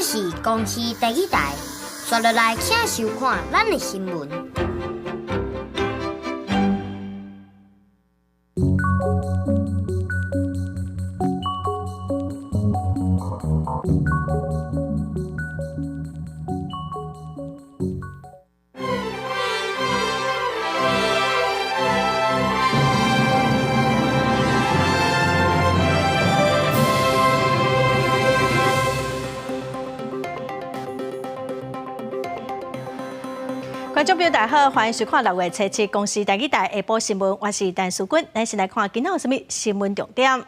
是公司第一台，刷落来请收看咱的新闻。观众朋友大家好，欢迎收看6月7日公司第一台下晡新闻，我是陈淑君。咱先来看今仔有什么新闻重点。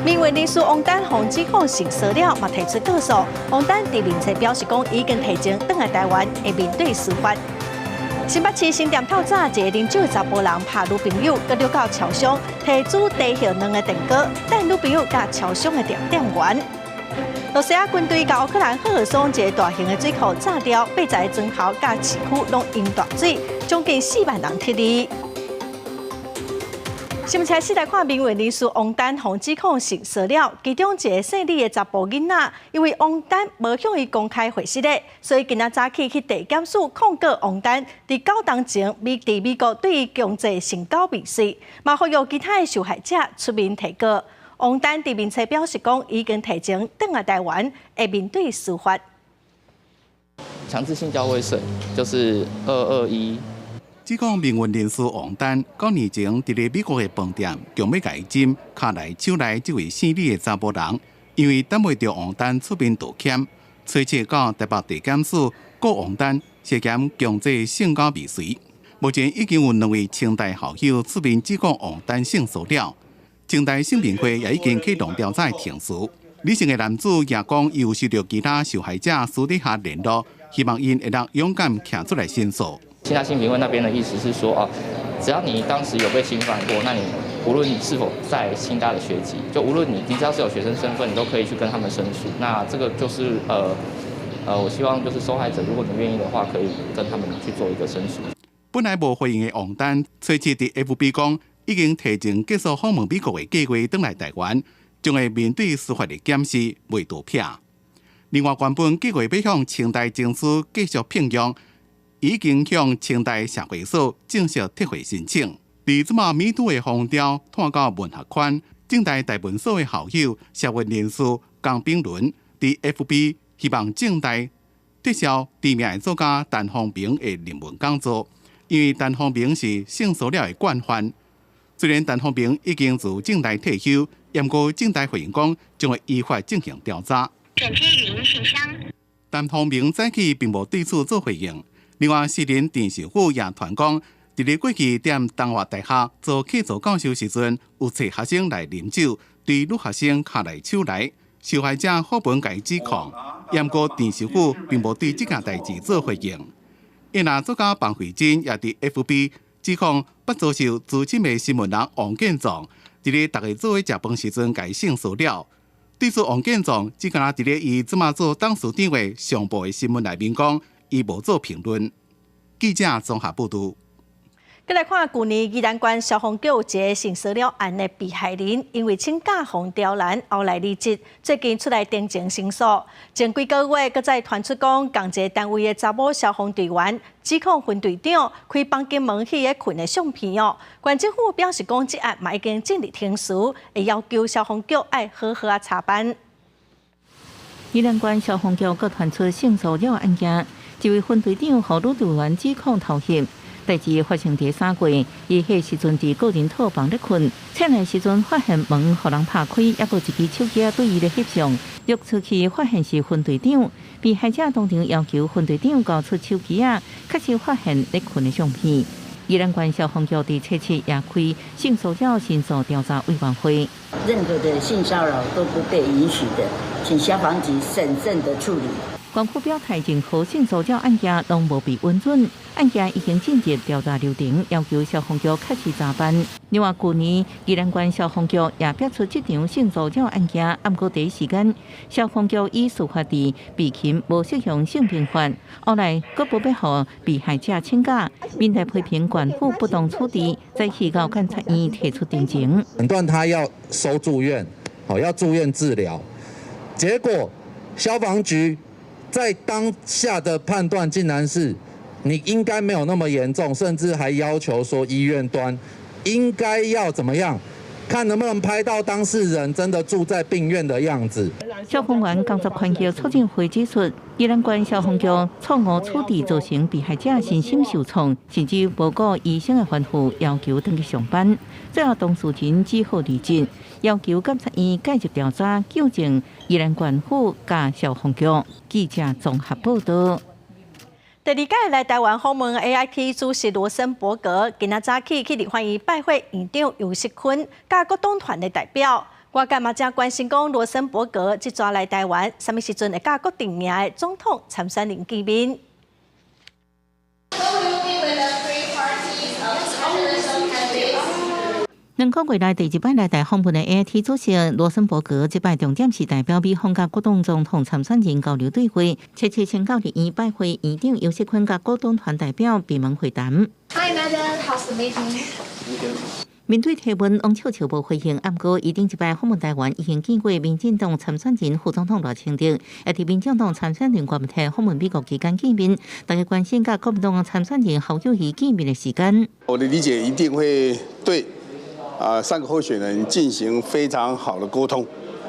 民运人士王丹防指控性骚扰，嘛提出告诉。王丹伫面册表示讲，已经提前返来台湾，会面对司法。新北市新店透早，一个啉酒的查甫人拍女朋友，佮溜到桥上，提出低效2个电锅，等女朋友甲桥上的店员。罗西亚军队甲乌克兰赫尔松一个大型的水库炸掉，8个庄校甲市区拢淹大水，将近4万人撤离。新闻开始来看民运人士王丹防指控性骚扰，其中一个姓李的查甫囡仔，因为王丹无向伊公开回息的，所以今仔早起去地检署控告王丹伫9年前伫美国对伊强制性交未遂，嘛呼吁其他的受害者出面提告。王丹伫面册表示讲，已经提前返来台湾，会面对司法。强制性交未遂就是221。指控民运人士王丹9年前伫咧美国的饭店，强要甲伊针脚内、手内这位姓李的查甫人，因为等袂到王丹出面道歉，催切到台北地检署告王丹涉嫌强制性交未遂。目前已经有2位清大校友出面指控王丹性骚扰。清大性平会也已经启动调查程序。李姓的男子也讲，伊有收到其他受害者私底下联络，希望因会当勇敢站出来申诉。清大性平会那边的意思是说，只要你当时有被侵犯过，那你无论你是否在清大的学籍，就无论你只要是有学生身份，你都可以去跟他们申诉。那这个就是我希望就是受害者，如果你愿意的话，可以跟他们去做一个申诉。本来无回应的王丹，最近伫 FB 讲。已经提前结束访问美国的计划，返来台湾，将会面对司法的检视，未道撇。另外，原本计划要向清大证书继续聘用，已经向清大社会所正式撤回申请。伫即马米都的风潮探到文学圈，正大大文所的校友、社会人士江炳伦伫 FB 希望正大撤销知名的作家陈phong平的论文讲座，因为陈phong平是性骚扰的惯犯。虽然陈phong平已经自正大退休，不过正大回应讲将会依法进行调查。转接语音信箱。陈phong平早起并无对此做回应。另外，私人电视府也传讲，伫咧过去踮东华大学做客座教授时阵，有找学生来啉酒，对女学生脚内手内，受害者好本甲伊指控，不过电视府并无对这件代志做回应。因那作家范慧珍也伫 FB。指控不遭受资深的新闻人王建壮，伫咧大家做伙食饭时阵，甲伊性骚扰。对此，王建壮只敢伫咧伊即马做董事长的上部的新闻内面讲，伊无做评论。记者综合报道。再来看去年宜兰县消防局有一个性骚扰案的被害人，因为请假放刁难，后来离职，最近出来定情申诉。前几个月，搁再传出讲，同一个单位的查某消防队员指控分队长开房间门去个困的相片哦。县政府表示讲，这案嘛已经进入庭事，会要求消防局爱好好查办。宜兰县消防局搁传出性骚扰案件，一位分队长和女队员指控偷袭。代志发生伫3月，伊迄时阵伫个人套房咧困，醒来时阵发现门互人拍开，还佫一支手机对伊咧翕相，约出去发现是分队长。被害者当场要求分队长交出手机确实发现咧困的相片。宜兰县消防局伫7月也开性骚扰申诉调查委员会。任何的性骚扰都不被允许的，请消防局审慎的处理。县府表态，任何性骚扰案件拢无被允准，案件已经进入调查流程，要求消防局确实查办。另外，去年宜兰县消防局也标出这场性骚扰案件，不过第一时间，消防局以司法地避嫌无适用性平法，后来阁不要予被害者请假，面对批评县府不当处理，再去到检察院提出定情。诊断他要收住院，要住院治疗，结果消防局在当下的判断竟然是，你应该没有那么严重，甚至还要求说医院端应该要怎么样，看能不能拍到当事人真的住在病院的样子。消防员工作环境促进会指出，宜兰县消防局错误处置造成被害者身心受创，甚至无顾医生的吩咐，要求登去上班。最后当事人只好离职，要求检察院继续调查纠正宜兰县府加消防局。记者综合报道。第二届来台湾访问 AIT 主席罗森伯格，今仔早起去立法院拜会院长尤锡坤，甲各党团的代表。外界嘛正关心讲罗森伯格即阵来台湾，什么时阵会甲各定名的总统参选人见面？2个月来第一摆来台访问的 AIT 主席罗森伯格，这摆重点是代表美方甲各党总统参选人交流对会，切先到立院拜会院长尤锡坤甲各党团代表闭门会谈。Hi, Madam. How's the meeting? 面对提问，王笑笑无回应。暗过一定一摆访问台湾，已经见过民进党参选人副总统赖清德，也伫民进党参选人郭文泰访问美国期间见面。大家关心甲国民党参选人侯友宜见面的时间。我的理解一定会对3个候选人进行非常好的沟通。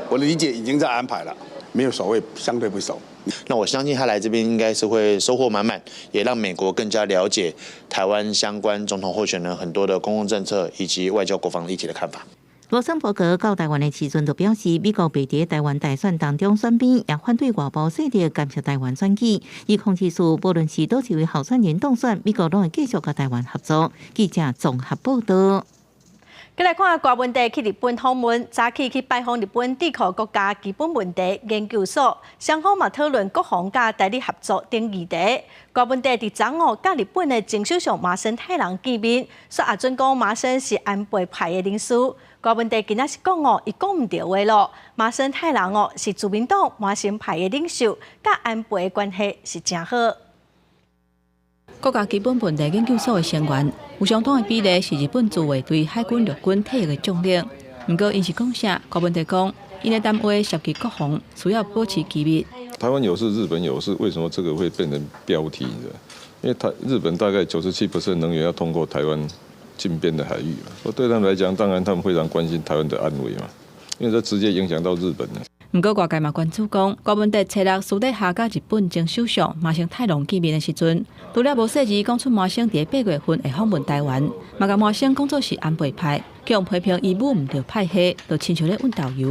我的理解已经在安排了，没有所谓相对不熟。那我相信他来这边应该是会收获满满，也让美国更加了解台湾相关总统候选人很多的公共政策以及外交国防议题的看法。罗森伯格到台湾的时阵就表示，美国袂伫台湾大选当中选边，也反对外部势力干涉台湾选举。伊控制说，无论是倒一位候选人当选，美国拢会继续甲台湾合作。记者综合报道。再来看郭文泰去日本访问，早起去拜访日本智库国家基本问题研究所，双方嘛讨论国防甲代理合作等议题。郭文泰伫昨午甲日本的前首相麻生太郎见面，说阿准讲麻生是安倍派的领袖。郭文泰今仔是讲伊讲唔对话咯。麻生太郎是自民党麻生派的领袖，甲安倍的关系是真好。国家基本问题研究所的成员有相当的比例是日本自卫队、海军、陆军退役的将领。不过，因是讲啥？郭文泰讲，因的单位涉及国防，需要保持机密。台湾有事，日本有事，为什么这个会变成标题呢？因为日本大概97%能源要通过台湾近边的海域嘛。我对他们来讲，当然他们非常关心台湾的安危嘛，因为这直接影响到日本了。不过外界嘛关注讲，郭文泰初6私底下甲日本前首相麻生太郎见面的时阵，除了无细字讲出麻生伫8月份会访问台湾，嘛甲麻生讲作是安倍派，叫批评伊母唔着派系，就亲像咧问导游。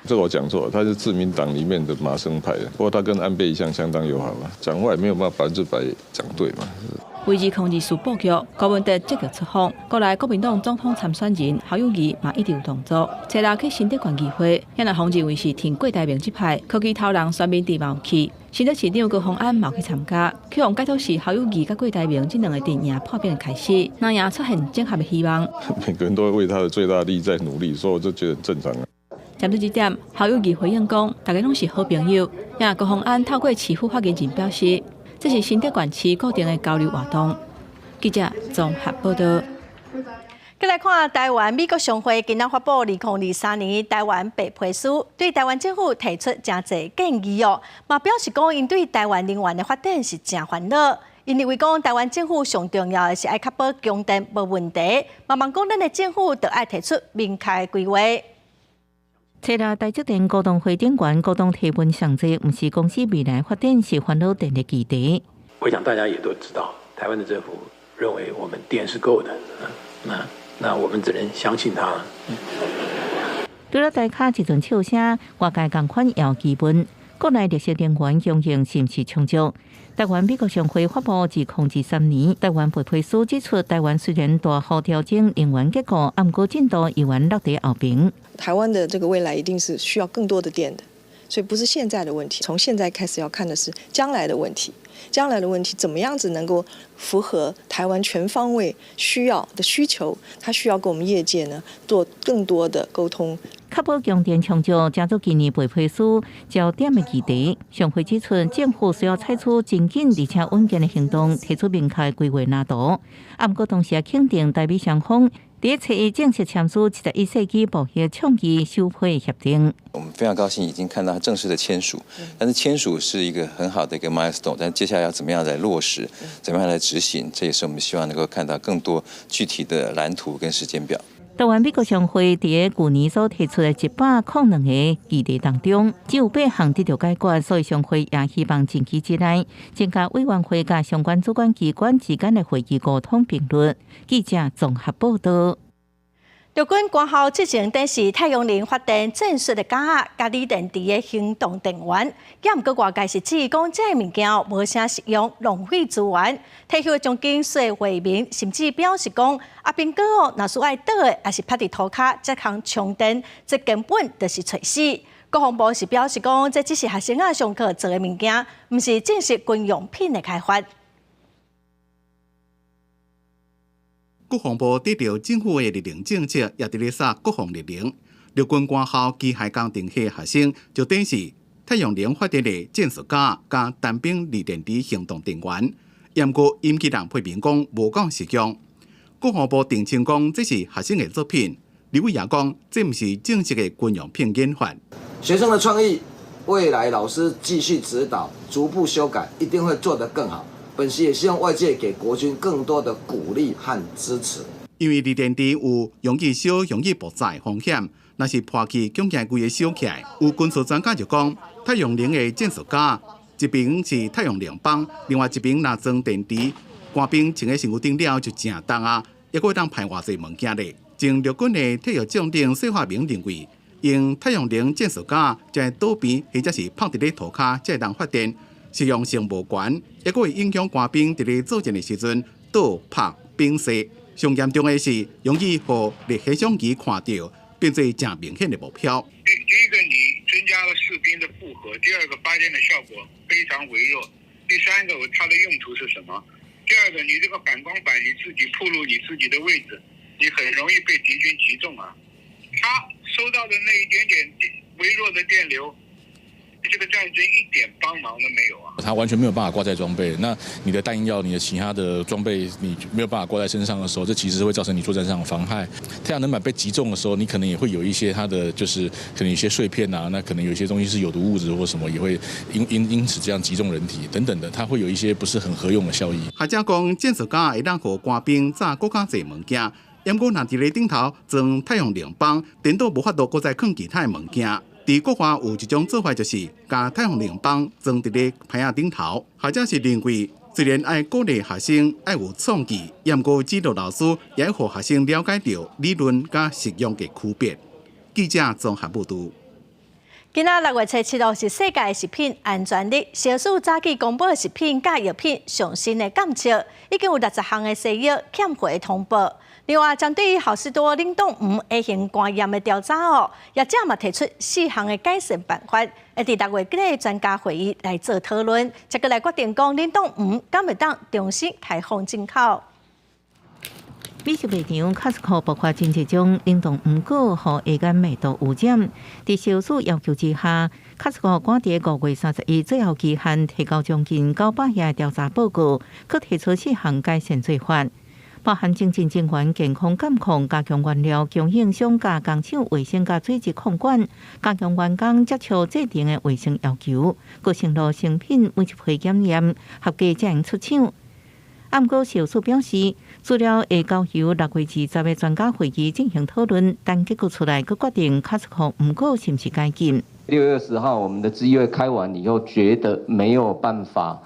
这我讲错了，他是自民党里面的麻生派的，不过他跟安倍一向相当友好啊，讲话也没有办法100%讲对嘛。维持控制署布局，郭文泰积极出访。国内国民党总统参选人侯友宜嘛一直有动作。初6去新德县议会，也若方认为是挺郭台铭这派，科技头人选民地嘛有去。新德市长高虹安嘛有去参加，希望解脱是侯友宜甲郭台铭这2个阵营破冰的开始，那也出现整合的希望。每个人都会为他的最大利在努力，所以我就觉得很正常啊。针对这点，侯友宜回应讲，大家拢是好朋友。也高虹安透过市府发言人表示，这是新德县市固定的交流活动。记者综合报道。再来看台湾美国商会今仔发布2023年台湾白皮书，对台湾政府提出真侪建议嘛表示讲，因对台湾能源的发展是真烦恼。因认为讲，台湾政府上重要的是要确保供电无问题，嘛望讲咱的政府就要提出明确的规划。初6台积电高档会电源高档提问上济，不是公司未来发展，是烦恼电的议题。我想大家也都知道，台湾的政府认为我们电是够的，那我们只能相信他。除了台卡一阵笑声，外界同款要基本。国内绿色能源供应是毋是充足？台湾美国商会发布2023年台湾白皮书指出，台湾虽然大幅调整能源结构，不过进度依然落在后边。台湾的这个未来一定是需要更多的电的，所以不是现在的问题，从现在开始要看的是将来的问题。将来的问题怎么样子能够符合台湾全方位需要的需求？它需要跟我们业界呢做更多的沟通。确保供电充足，加入今年白皮书焦点的议题。商会指出，政府需要采取精紧而且稳健的行动，提出明确规划蓝图。不过同时也肯定台美双方第7正式签署21世纪保险创意修配协定。我们非常高兴已经看到它正式的签署，但是签署是一个很好的一个 milestone， 但接下来要怎么样来落实，怎么样来执行，这也是我们希望能够看到更多具体的蓝图跟时间表。台湾美国商会伫去年所提出的102个议题当中，只有8项得到解决，所以商会也希望近期之内增加委员会甲相关主管机关之间的会议沟通频率。记者综合报道。陆军官校执行电视太阳能发电战术的加压家里电池的行动电源，也毋过外界是指讲这个物件无啥实用，浪费资源，退休的奖金税为民，甚至表示讲阿兵哥若是爱倒的，也是趴伫涂骹这项充电，这根本就是找死。国防部是表示讲，这只是学生上课做的物件，毋是正式军用品的开发。国防部得到政府的力量政策，也伫咧撒国防力量。陆军官校机械工程系学生就等是太阳能发电的建设架加单兵锂电池行动电源，不过引起人批评讲无够实用。国防部澄清讲这是学生的作品，李伟也讲这不是正式的军用品研发。学生的创意，未来老师继续指导，逐步修改，一定会做得更好。本席也希望外界给国军更多的鼓励和支持。因为锂电池有容易烧、容易爆炸的风险，若是破去强硬规个烧起来，有军事专家就讲，太阳能的建设架一边是太阳能板，另外一边若装电池，官兵穿在身躯顶了就真重啊，还会当派偌济物件咧。前陆军的体育将领谢华明认为，用太阳能建设架在岛边或者是放伫咧涂骹，才会当发电。实用性无悬，也会影响官兵伫咧作战的时阵倒拍兵势。上严重的是，容易互热显像仪看到，变做正明显的目标。第一个，你增加了士兵的负荷；第二个，发电的效果非常微弱；第三个，它的用途是什么？第二个，你这个反光板你自己暴露你自己的位置，你很容易被敌军击中啊。他收到的那一点点微弱的电流。这个战争一点帮忙都没有啊！它完全没有办法挂在装备，那你的弹药、你的其他的装备，你没有办法挂在身上的时候，这其实会造成你作战上的妨害。太阳能板被击中的时候，你可能也会有一些它的就是可能有些碎片啊，那可能有一些东西是有毒物质或什么，也会因此这样击中人体等等的，它会有一些不是很合用的效益。学者讲，建设架会让互官兵炸更加侪物件，不过若伫咧顶头装太阳能板，电脑无法度搁再放其他的物件。伫国外有一种做法，就是将太阳能板装伫咧牌仔顶头。学者是认为，虽然爱鼓励学生爱有创意，不过指导老师也要互学生了解到理论甲实用的区别。记者综合报道。今仔6月7日是世界食品安全日，消署早起公布食品甲药品上新的监测，已经有60项的西药欠货通报。另外，针对好事多冷冻鱼 A 型肝炎的调查业者嘛提出4项的改善办法，会伫6月几个专家会议来做讨论，才个来决定讲冷冻鱼敢会当重新开放进口。美食卖场 Costco 爆发真济种冷冻鱼果和下眼味道污染，在消署要求之下 ，Costco 赶伫5月31最后期限提交将近900页调查报告，佮提出4项改善做法。包含精进人员健康监控、加强原料供应商家工厂卫生甲水质控管、加强员工接触制定的卫生要求，佮承诺成品每一批检验合格才能出厂。不过，消署表示，资料会交由6月20的专家会议进行讨论，但结果出来，佮决定 Costco 唔过是不是改进。6月20号，我们的咨议会开完以后，觉得没有办法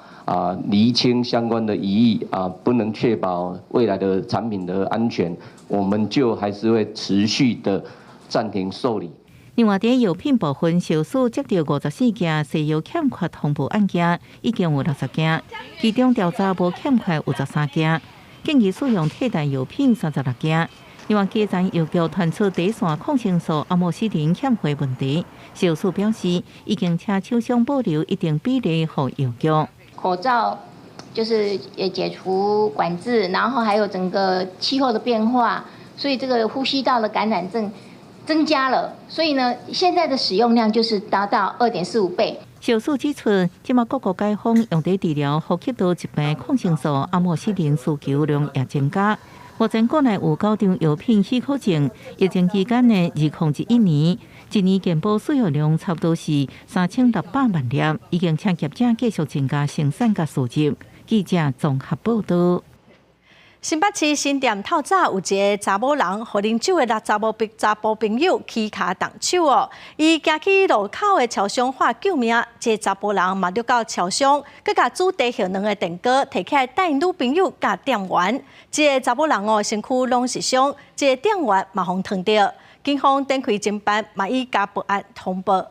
厘清相关的疑义不能确保未来的产品的安全，我们就还是会持续的暂停受理。另外，在药品部分，消署接到54件西药欠缺通报案件，已经有60件，其中调查无欠缺有13件，建议使用替代药品36件。另外，基层药局传出第一线抗生素阿莫西林欠货问题，消署表示已经请厂商保留一定比例给药局。口罩就是也解除管制，然后还有整个气候的变化，所以这个呼吸道的感染症增加了，所以呢，现在的使用量就是达到2.45倍。消署指出，即马各国解封用在治疗呼吸道疾病抗生素阿莫西林需求量也增加，目前国内有9张药品许可证，疫情期间的2021年，一年健保使用量差不多是3600万粒，已经请业者继续增加生产甲数值。记者综合报道。新北市新店透早有一个查某人，和啉酒的6查甫朋友起骹动手哦，伊行去路口的桥上喊救命，这查甫人嘛溜到桥上，佮甲煮茶叶两个电锅摕起来带女朋友甲店员。这查某人哦身躯拢是伤，这店员嘛互烫着。警方展开侦办，嘛以加报案通报。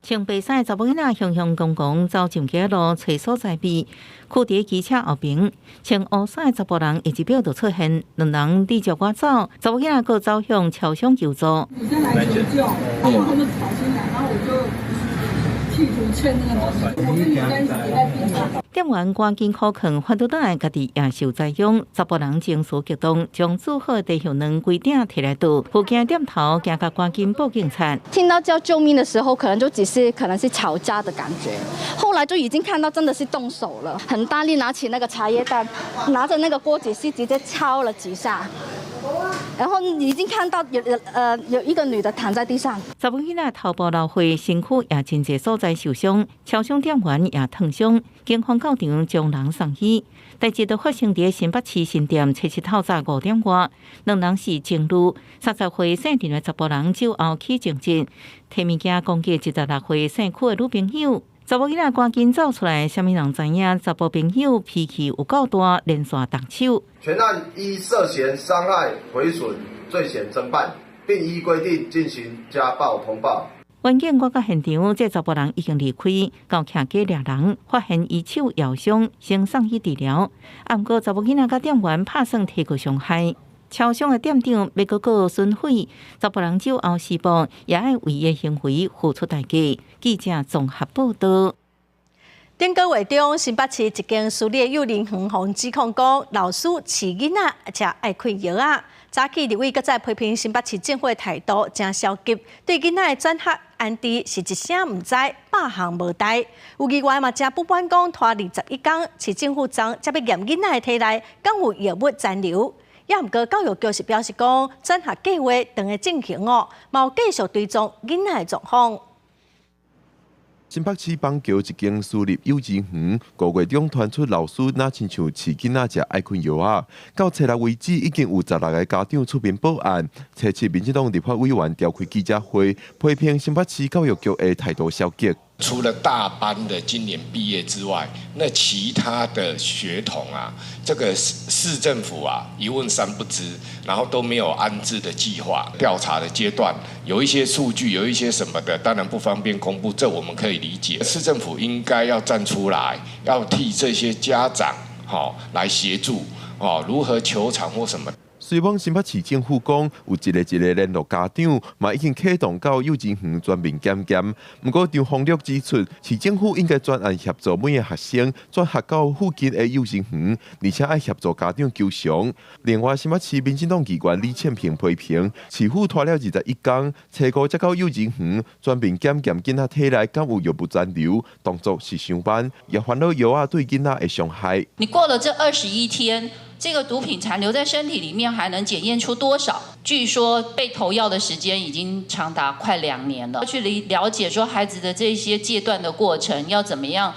穿白衫的查某囡仔雄雄公公走进街路找所在避，跍伫机车后边，穿乌衫的查甫人一表就出现，两人离着我走，查某囡仔佫走向桥上求助。你先来求救，然后他们跑进来，然后我就企图劝那个我跟女生死在地上。店员赶紧靠劝，反倒倒来家己也受灾殃。查甫人情绪激动，将煮好的茶叶卵规鼎摕来倒，附近店头惊甲赶紧报警察。听到叫救命的时候，可能就只是吵架的感觉，后来就已经看到真的是动手了，很大力拿起那个茶叶蛋，拿着那个锅子是直接敲了几下。然后已经看到有一个女的躺在地上，查某囡仔头部流血，身躯也真侪所在受伤，桥上店员也烫伤。警方到场将人送医。代志都发生伫新北市新店77透早5点外，两人是情侣，30岁姓陈的查甫人酒后起争执，摕物件攻击16岁姓曲的女朋友。查某囡仔赶紧走出来，啥物人知影？查甫朋友脾气有够大，连续动手。全案依涉嫌伤害、毁损罪嫌侦办，并依规定进行家暴通报。原警我到现场，这查甫人已经离开，到徛街掠人，发现伊手摇伤，先送医治疗。不过查某囡仔甲店员拍算提过伤害。桥上的店长要告损毁，查甫人酒后施暴，也要为伊的行为付出代价。记者综合报道。顶个月中，新北市一间私立幼儿园方指控讲，老师饲囡仔才爱开药啊。早起立委搁再批评新北市政府的态度真消极，对囡仔的转学安置是一声唔知，8项无代。有议员嘛真不满讲，拖21天，市政府昨才要验囡仔的体内敢有药物残留。也毋过教育局是表示讲，转学计划等下进行哦，嘛有继续追踪囡仔的状况。新北市邦桥一间私立幼稚园，5月中传出老师若亲像饲囡仔食爱困药啊，到初6为止，已经有16个家长出面报案。初7民进党立法委员召开记者会，批评新北市教育局的态度消极。除了大班的今年毕业之外，那其他的学童啊，这个市政府啊一问三不知，然后都没有安置的计划。调查的阶段有一些数据，有一些什么的，当然不方便公布，这我们可以理解。市政府应该要站出来，要替这些家长来协助如何求偿或什么。虽望新北市政府讲有一个联络家长，嘛已经启动到幼稚园全面检验。不过张丰禄指出，市政府应该专案协助每个学生转学到附近的幼稚园，而且要协助家长求偿。另外，新北市民进党议员李倩萍批评，市府拖了21天，初5才到幼稚园全面检验囡仔体内敢有药物残留，动作是伤慢，也烦恼药对囡仔的伤害。你过了这21天。这个毒品残留在身体里面还能检验出多少？据说被投药的时间已经长达快2年了。去了解说孩子的这些戒断的过程，要怎么样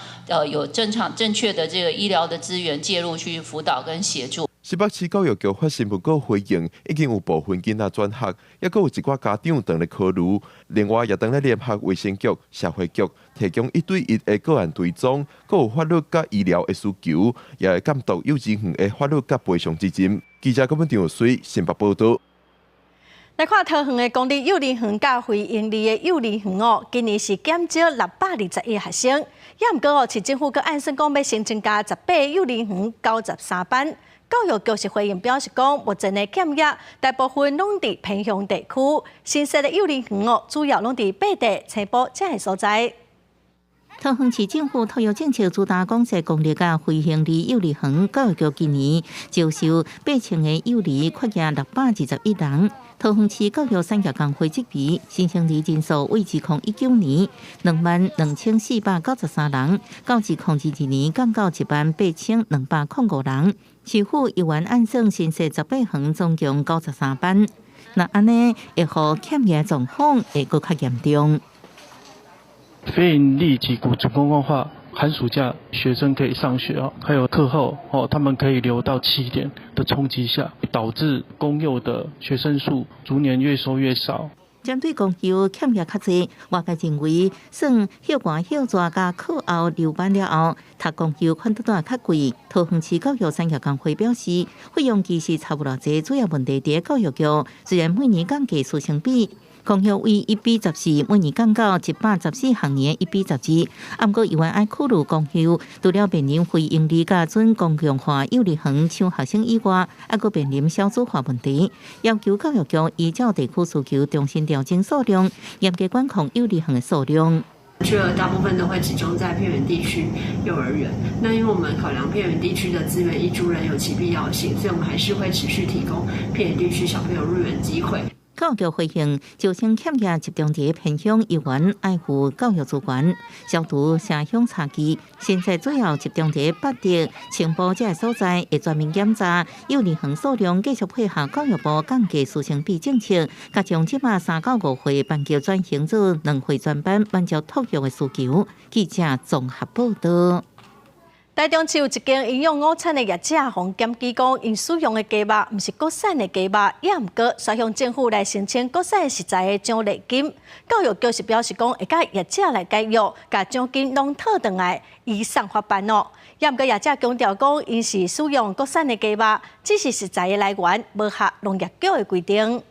有正确的这个医疗的资源介入去辅导跟协助。新北市教育局发新闻稿回应，已经有部分囡仔转学，也佫有一寡家长等咧考虑。另外，也等咧联合卫生局、社会局提供1对1的个案追踪，佫有法律甲医疗的需求，也会监督幼稚园的法律甲赔偿责任。记者郭文张随新北报道。来看桃园的公立幼儿园甲非营利的幼儿园哦，今年是减少621学生，也毋过市政府佮按算讲要新增加18幼儿园93班。教育局是回应表示讲，目前的检验大部分拢伫偏乡地区，新设的幼儿园哦，主要拢伫北地、青埔这些所在。桃园市政府托育政策主打公设公立甲非营利幼儿园，教育局今年招收8000个幼儿，扩建621人。桃园市教育产业工会职位新生儿人数为2019年22493人，到2022年降到18205人。市府议员按算新设18行，总共93班。那安尼会互欠业状况会更较严重。非营利及股准公共化，寒暑假学生可以上学还有课后他们可以留到7点的冲击下，导致公幼的学生数逐年越收越少。针对公幼欠业较济，外界认为算校官校抓加课后留班了后，读公幼款得较贵。桃园市教育产业工会表示，费用其实差不多济，主要问题伫教育局，虽然每年降低师生比。公校为1:14，每年降到114学年1:12。不过，议员爱考虑公校除了面临非营利甲准公共化幼儿园抢学生以外，还佫面临少子化问题，要求教育局依照地区需求重新调整数量，严格管控幼儿园的数量。缺额大部分都会集中在偏远地区幼儿园。那因为我们考量偏远地区的资源挹注人有其必要性，所以我们还是会持续提供偏远地区小朋友入园机会。教育回应，招生欠业集中伫偏乡议员爱护教育资源，消除城乡差距。现在主要集中伫北地、青埔这所在，会全面检查幼儿园数量，继续配合教育部降低师生比政策，加将即马3到5岁班级转型做2岁专班，满足托育的需求。记者综合报道。台中市有一间营养午餐的业者，向检举讲，因使用的鸡肉毋是国产的鸡肉，也毋过需向政府来申请国产食材的奖励金。教育局是表示讲，会甲业者来解约，甲奖金拢讨回来，以送发办哦。也毋过业者强调讲，因是使用国产的鸡肉，只是食材的来源无合农业局的规定。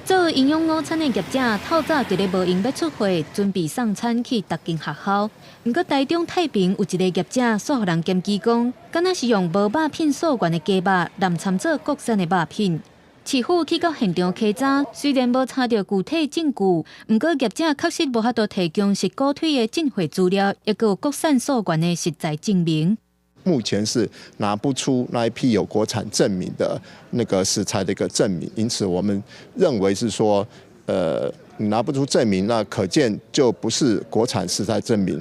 做营养午餐的业者，透早就咧无闲要出货，准备送餐去各间学校。不过台中太平有一个业者，所互人检举讲，敢若是用无肉品所原的鸡肉，染掺做国产的肉品。市府去到现场稽查，虽然无查到具体证据，不过业者确实无法度提供是狗腿的进货资料，也有国产所原的实在证明。目前是拿不出那一批有国产证明的那个食材的一个证明，因此我们认为是说，你拿不出证明，那可见就不是国产食材证明，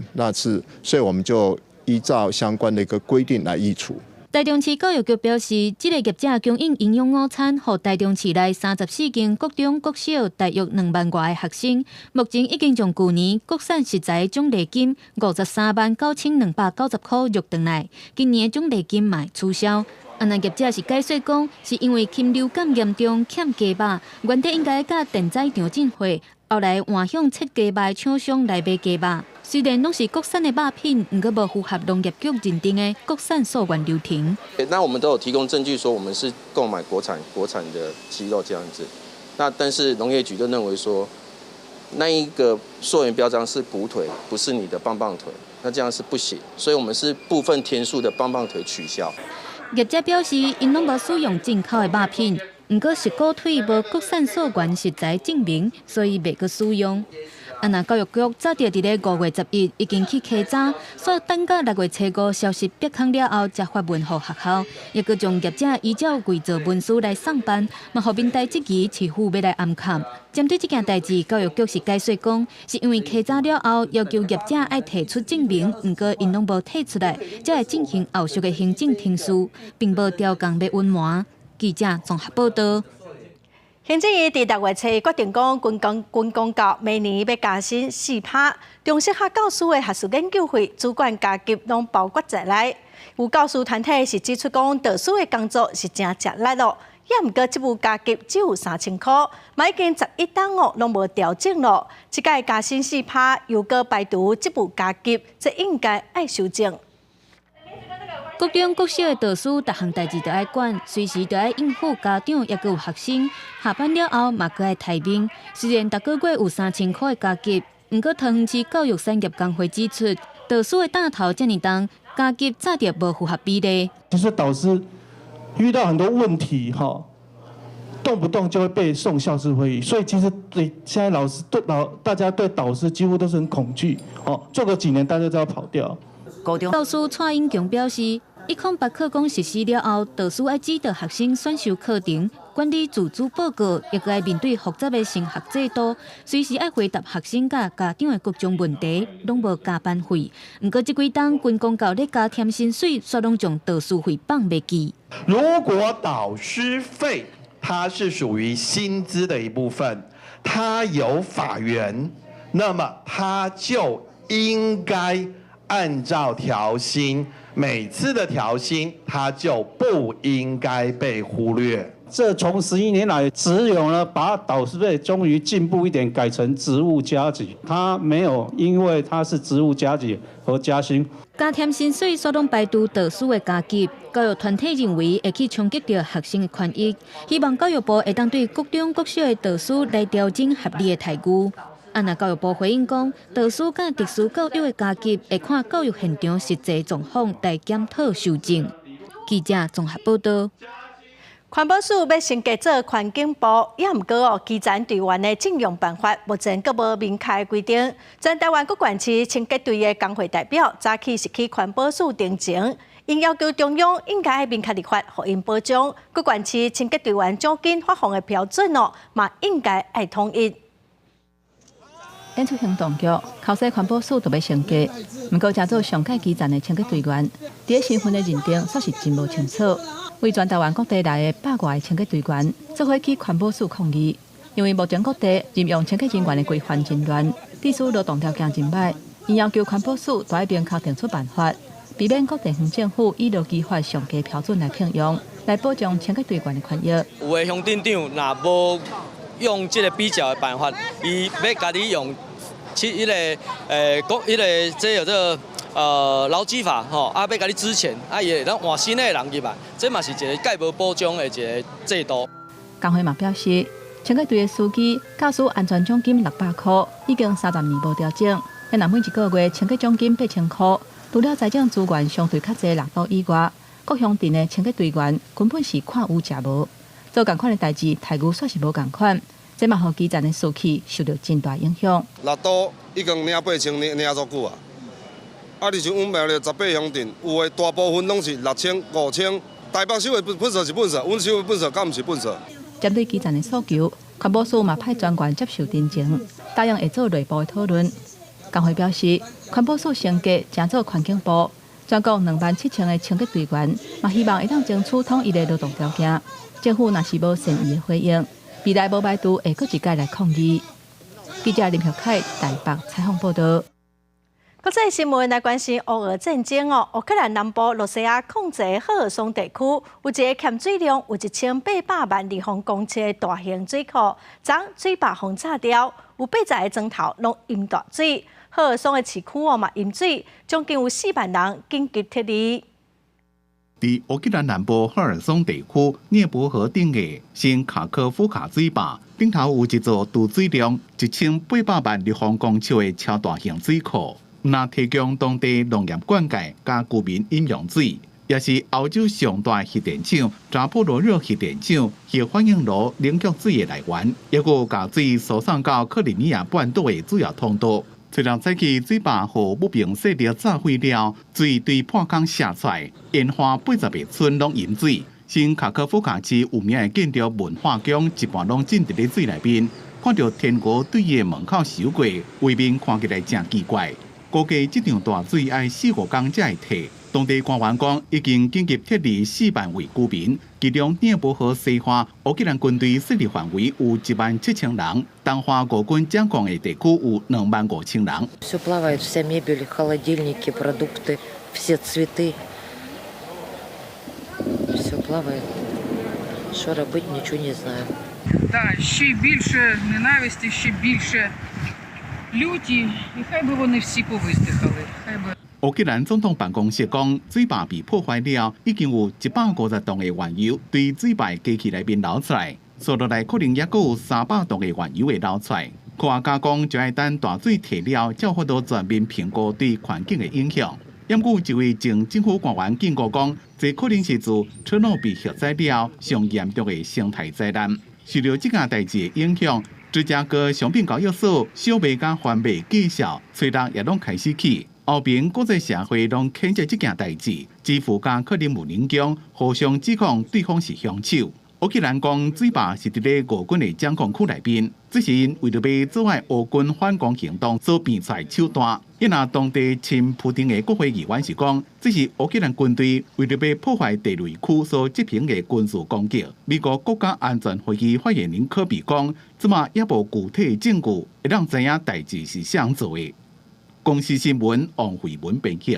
所以我们就依照相关的一个规定来移除。台中市教育局表示，这个业者供应营养午餐，予台中市内34间国中、国小大约2万外的学生。目前已经将去年国产食材奖励金539290块约回来，今年奖励金嘛取消。业者是解说讲，是因为禽流感严重，欠鸡肉，原底应该甲电宰场进货，后来换向切鸡肉的厂商来卖鸡肉。虽然拢是国产的肉品，不过无符合农业局认定的国产溯源流程。那我们都有提供证据说我们是购买国产的鸡肉这样子。那但是农业局就认为说，那一个溯源标章是骨腿，不是你的棒棒腿，那这样是不行。所以我们是部分天数的棒棒腿取消。业者表示，因拢无使用进口的肉品，不过是狗腿无国产溯源食材证明，所以袂去使用。教育局早就伫咧5月11已经去稽查，所等到6月初5消息曝光了后，才发文予学校，也佮将业者依照规则文书来送办，嘛后面代质疑市府要来暗砍。针对这件代志，教育局是解说讲，是因为稽查了后要求业者爱提出证明，不过因拢无提出来，才会进行后续的行政程序，并无调工要隐瞒。记者综合报道。行政院伫6月初决定讲，军公教明年要加薪4%，中小学教师的学术研究费、主管加级拢包括在内。有教师团体是指出讲，导师的工作是真吃力咯，也毋过这部加级只有3000块，嘛已经11档拢无调整咯。这届加薪4%又搁排除这部加级，这应该爱修正。国中、国小的导师，各项代志都爱管，随时都爱应付家长，也有学生。下班了后，嘛搁爱提名。虽然逐个月有3000块的加级，不过桃园市教育产业工会指出，导师的大头这么重，加级早就无符合比例。其实导师遇到很多问题，动不动就会被送校事会议，所以其实现在大家对导师几乎都是很恐惧，做个几年大家就要跑掉。教师蔡英强表示， 108课纲实施了后，导师要指导学生选修课程、管理自主报告，也要面对复杂的升学制度，随时要回答学生甲家长的各种问题，拢无加班费。不过这几档军公教咧加添薪水，却拢将导师费放袂记。如果导师费它是属于薪资的一部分，它有法源，那么它就应该按照调薪。每次的调薪，它就不应该被忽略。这从11年来，只有呢把导师费终于进步一点，改成职务加级。他没有因为他是职务加级而加薪。加添薪水所拢排除导师的加级，教育团体认为会去冲击到学生的权益，希望教育部会当对各中各小的导师来调整合理的待遇。那教育部回应讲，导师甲特殊教育的加级会看教育现场实际状况来检讨修正。记者综合报道。环保署要升格做环境部，也毋过基层队员的征用办法目前阁无明确规定。全台湾各县市清洁队的工会代表早起是去环保署定情，因要求中央应该明确立法，互因保障。各县市清洁队员奖金发放的标准嘛应该爱统一。演出行动局考试环保署就要升格，不过加做上届基层的清洁队员，伫个身份的认定煞是真无清楚。为全台湾各地来的100外清洁队员，做伙去环保署抗议，因为目前各地任用清洁人员的规范真乱，地区劳动条件真歹，因要求环保署在面靠定出办法，避免各地方政府以劳基法上架标准来聘用，来保障清洁队员的权益。有的乡镇长若无用这个比较的办法，伊要家己用这有这个劳基法吼，要家己支钱，也会当换新的人入来，这嘛是一个介无保障的一个制度。工会嘛表示，清洁队的司机驾驶安全奖金600块，已经30年无调整，若每一个月清洁奖金8000块，除了财政资源相对较济6度以外，各乡镇的清洁队员根本是看有食无。做同款的代志，待遇煞是无同款，这嘛互基层的士气受到真大影响。6度已经领8000，领足久啊！你像阮苗栗18乡镇，有的大部分拢是6000、5000，台北收的本数是本数，阮收的本数敢毋是本数？针对基层的诉求，环保署嘛派专员接受定情，答应会做内部的讨论。工会表示，环保署升格成做环境部，全国27000的清洁队员，嘛希望会当争取统一的劳动条件。政府若是无善意的回应，未来无排除会搁一届来抗议。记者林孝凯台北采访报道。国际新闻来关心乌俄战争乌克兰南部罗西亚控制赫尔松地区有一个欠水量有1800万立方公尺的大型水库，昨水坝轰炸掉，有80个钟头拢淹大水。赫尔松的市区嘛淹水，将近有4万人紧急撤离。伫乌克兰南部赫尔松地区涅伯河顶的新卡科夫卡水坝，顶头有一座储水量1800万立方公尺的超大型水库，若提供当地农业灌溉加居民饮用水，也是欧洲上大核电厂扎波罗热核电厂核反应炉冷却水的来源，也有把水输送到克里米亚半岛的主要通道。虽然早起水坝和不平设立炸毁了，水对破坑射出来，沿花80个村拢淹水。新卡科夫卡市有名的建筑文化宫一半拢浸伫咧水内面，看到天鹅对伊的门口游过，画面看起来真奇怪。估计这场大水要4-5天才会退。当地官员讲，已经紧急撤离4万位居民，其中涅伯河西化乌克兰军队势力范围有17000人，东化俄军掌控的地区有25000人。Все плавает, вся мебель, холодильники, продукты, все цветы. Все плавает. Что робить, ничего не знаю. Да, ще більше ненависті, ще більше люті, і хай би вони всі повиздихали. Хай би. 乌克兰总统办公室讲，水坝被破坏了，已经有150吨的原油对水坝机器内面流出来，接落来可能也有300吨的原油会流出来。科学家讲，就要等大水退了，才发到全面评估对环境的影响。不过，一位前政府官员警告讲，这可能是自车诺比核灾了上严重的生态灾难。受到这件代志的影响，芝加哥商品交易所小卖甲贩卖计数，虽然也拢开始起。后边国际社会拢谴责这件代志，指附近可能有人强互相指控对方是凶手。乌克兰讲水坝是伫咧俄军的掌控区内边，只是因为了要阻碍俄军反攻行动所变出手段。因那当地亲普丁的国会议员是讲，这是乌克兰军队为了要破坏地雷区所执行的军事攻击。美国国家安全会议发言人科比讲，即马也无具体证据会让知影代志是谁做的。公司新闻王慧文编辑。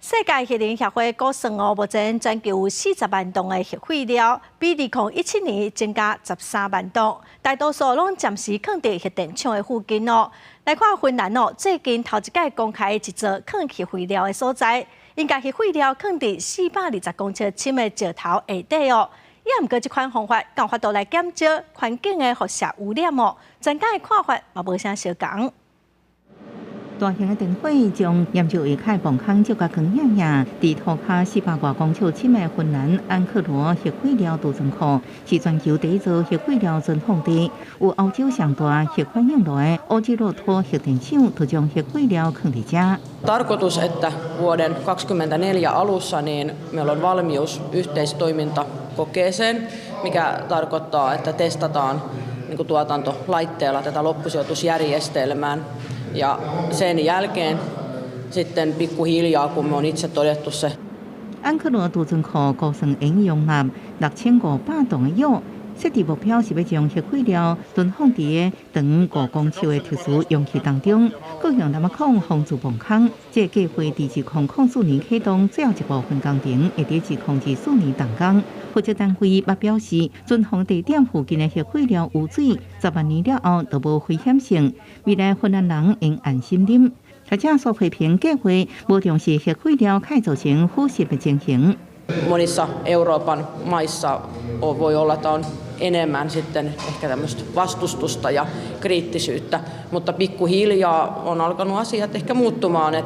世界核能协会估算目前全球有40万吨的核废料，比2017年增加13万吨，大多数拢暂时放伫核电厂的附近来看芬兰最近头一届公开一座放核废料的所在，因甲核废料放伫420公尺深的石头下底也毋过这款方法有法度来减少环境的辐射污染专家的看法嘛无啥相共。大型的电火将严重危害磅空照甲光亮亮，伫土卡400多公尺深的芬兰安克罗核废料储存库，是全球第一座核废料存放地，有欧洲上大核反应炉的欧基洛托核电厂，就将核废料放伫遮。Tarkoitus, että vuoden 2024 alussa niin meillä on valmius yhteistoimintakokeeseen, mikä tarkoittaa, että testataan tuotantolaitteella tätä loppusijoitusjärjestelmää. Ja sen jälkeen sitten pikkuhiljaa, kun me on itse todettu se. 安克罗储存库估算应容纳6500吨的铀，设定目标是要将核废料存放伫长5公尺的特殊容器当中，各项南控防治磅空。这计划伫2004年启动，最后一部分工程会伫2024年动工。负责单位也表示，存放地点附近的核废料有水，10万年了后就无危险性，未来芬兰人用安心啉。学者所批评计划无重视核废料可造成腐蚀的情形。Monissa Euroopan maissa voi olla, että on enemmän sitten ehkä tämmöistä vastustusta ja kriittisyyttä, mutta pikkuhiljaa on alkanut asiat ehkä muuttumaan.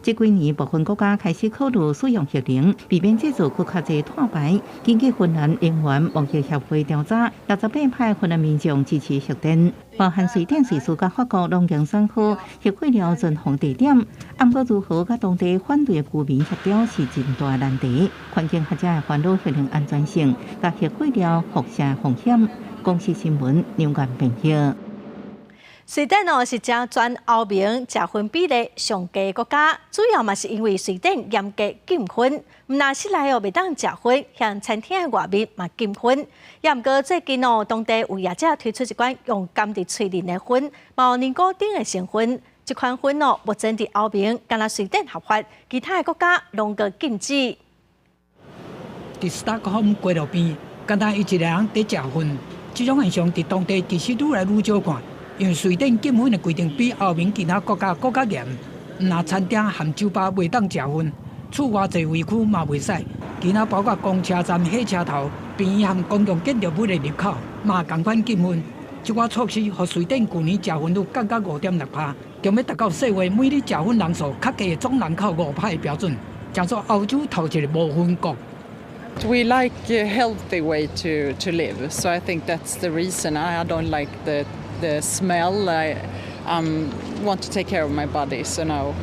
这几年，部分国家开始考虑使用核能，避免制造更较侪碳排。根据芬兰能源贸易协会调查，68%芬兰民众支持核电，包含瑞典、瑞士甲法国拢经商好核废料存放地点。不过，如何甲当地反对的居民协调是真大难题。环境学者会烦恼核能安全性，甲核废料辐射风险。公司新闻杨冠编辑。瑞典是正全欧盟食薰比例上低的国家，主要嘛是因为瑞典严格禁薰，毋但室内袂当食薰，向餐厅的外面嘛禁薰。也毋过最近当地有业者推出一款用甘伫喙啉的薰，嘛有尼古丁的成分。这款薰目前伫欧盟，敢若瑞典合法，其他的国家拢个禁止。伫斯德哥尔街路边，敢若伊一个人伫食薰，这种现象伫当地其实愈来愈少看。因为瑞典禁薰的规定比欧盟其他国家更加严，若餐厅含酒吧袂当食薰，厝外侪位区嘛袂使，其他包括公车站、火车头、边和公共建筑物的入口嘛同款禁薰。这款措施，互瑞典去年食薰率降到5.6%，将要达到世卫每日食薰人数较低的总人口5%的标准，将做欧洲头一个无薰国。We like a healthy way to live, so I think that's the reason. I don't like the smell. I want to take care of my body, so no,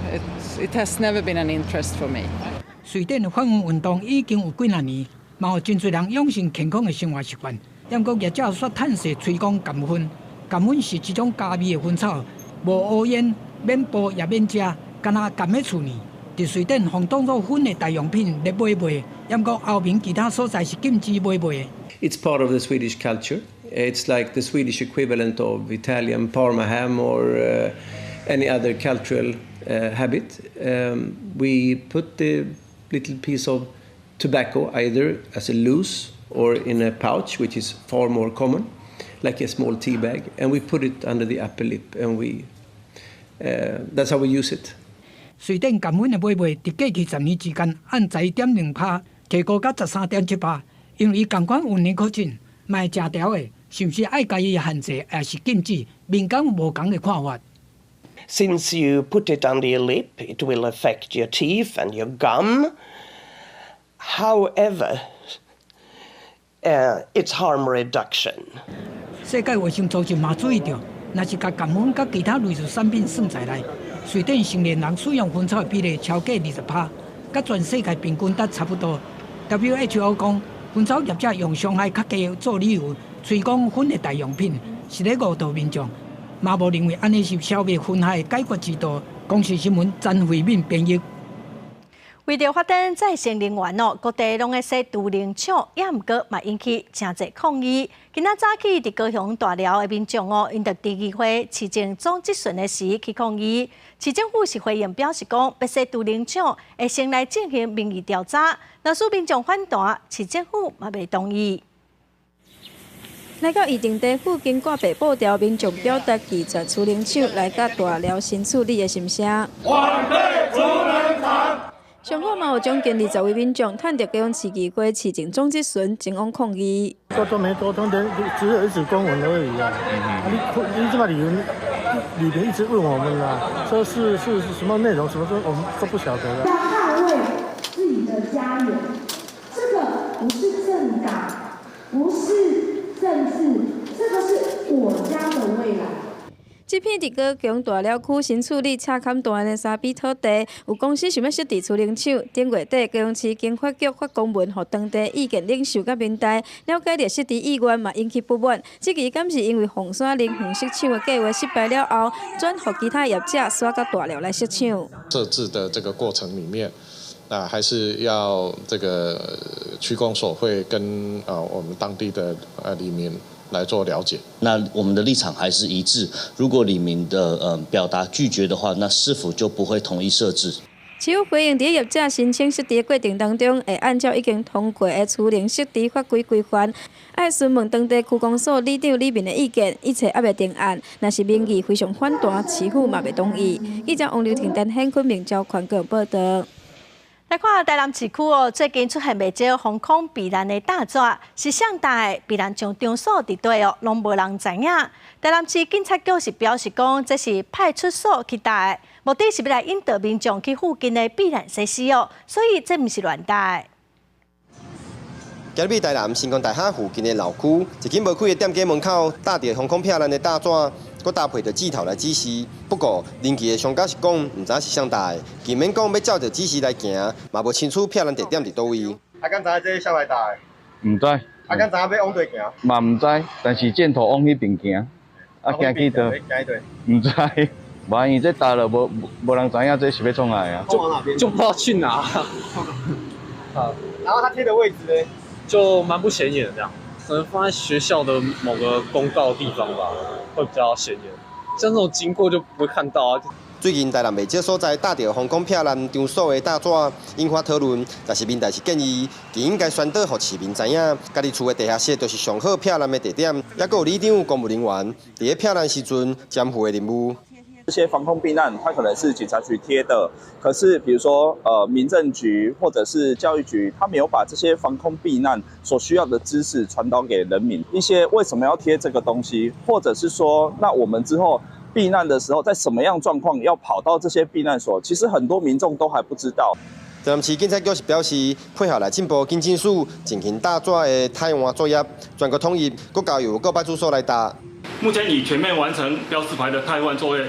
it has never been an interest for me. 瑞典的反薰运动已经有几啊年，嘛有真侪人养成健康的生活习惯。不过业者却探索推广甘薰，甘薰是一种加味的薰草，无污烟、免剥也免食，干那甘的厝呢。伫瑞典防当作薰的大用品咧买卖，不过欧盟其他所在是禁止买卖的。It's part of the Swedish culture. It's like the Swedish equivalent of Italian Parma ham or any other cultural habit. We put the little piece of tobacco either as a loose or in a pouch, which is far more common, like a small tea bag, and we put it under the upper lip, and that's how we use it. 瑞典甘薰的买卖伫过去10年之间按11.2%提高到13.7%，因为伊同款有尼古丁，卖食条的。是不是爱家己限制，还是禁止？民间有无同的看法。Since you put it under your lip, it will affect your teeth and your gum. However, it's harm reduction. 世界卫生组织嘛注意到，若是甲甘薰甲其他类似产品算在内，瑞典成年人使用薰草的比例超过20%，甲全世界平均达差不多。WHO 讲，薰草业者用伤害较低做理由，吹讲薰的代用品是咧误导民众，嘛无认为安尼是消灭薰害的解决之道。公视新闻詹慧敏编译。为着发展再生能源各地拢在说杜林厂，也毋过嘛引起真侪抗议。今仔早起，伫高雄大寮的民众因着伫议会市政总质询的时去抗议。市政府是回应表示讲，要说杜林厂会先来进行民意调查，若使民众反弹，市政府嘛袂同意。来到议定地附近挂白布条，民众表达拒绝除林厂来甲大寮新处理的心声。反对除林厂。上午嘛有将近20位民众趁着高雄市议会市政总质询前往抗议。沟通没沟通的，只有一纸公文而已啊！你这么里面一直问我们啦，说是什么内容，什么我们都不晓得了。要捍卫自己的家园，这个不是政党，不是政治，这个是我家的未来。这片伫高雄大寮区新处理车坎段的3笔土地，有公司想要设置除林厂。顶月底，高雄市经发局发公文，予当地意见领袖甲民代了解着设置意愿，嘛引起不满。这期敢是因为红山林红色厂的计划失败了后，转予其他业者刷到大寮来设厂。设置的这个过程里面，还是要这个区公所会跟我们当地的里民来做了解。那我们的立场还是一致。如果里民的表达拒绝的话，那是否就不会同意设置？市府回应，伫业者申请设置的过程当中，会按照已经通过的除林设置法规规范，爱询问当地区公所里长里面的意见，一切还未定案。若是民意非常反弹，市府嘛袂同意。记者王刘婷、陈显坤、明昭全国报道。来看台南市区最近出现袂少防空避难的大纸，是上大的避难将场所伫底拢无人知影。台南市警察局是表示讲，这是派出所去搭的，目的是要来引导民众去附近的避难设施所以这毋是乱搭的。今日台南新光大厦附近的老区，一间无开的店家门口，搭着防空飘烂的大纸，佮搭配着字头来指示。不过，临期的商家是讲，唔知是谁搭的，既免讲要照着指示来行，嘛无清楚飘烂地点伫倒位。敢知这谁来搭的？唔知。敢知要往对行？嘛唔知，但是箭头往迄边行，行去倒。唔知，万一这搭了无人知影这是要创来啊？就不知道去哪。好，然后他贴的位置呢？就蛮不显眼的这样，可能放在学校的某个公告地方吧，会比较显眼。像这种经过就不会看到啊。最近台南袂少所在搭着防空飘烂场所的大纸，引发讨论。但是民代是建议，其应该宣导予市民知影，家己厝的地下室就是上好飘烂的地点，也有里长、公务人员伫咧飘烂时阵监护的任务。这些防空避难，它可能是警察局贴的，可是比如说民政局或者是教育局，他没有把这些防空避难所需要的知识传导给人民。一些为什么要贴这个东西，或者是说，那我们之后避难的时候，在什么样状况要跑到这些避难所，其实很多民众都还不知道。台南市警察局是表示，配合来进步警政署进行大纸的汰换作业，全国统一，各交由各派出所来搭。目前已全面完成标示牌的汰换作业。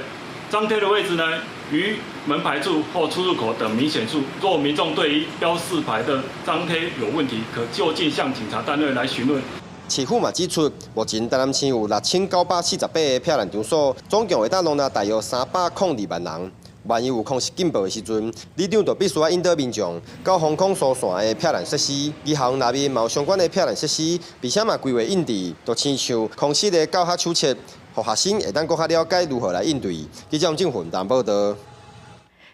张贴的位置呢，于门牌处或出入口等明显处。若民众对于标示牌的张贴有问题，可就近向警察单位来询问。市府嘛指出，目前台南市有6948个飘烂场所，总共会当容纳大约302万人。万一有空袭警报的时阵，里长就必须要引导民众到防空疏散的飘烂设施。以后内面嘛有相关的飘烂设施，并且嘛规划应对，就亲像空袭的教学手册。互学生会当更加了解如何来应对。记者郑混淡报道。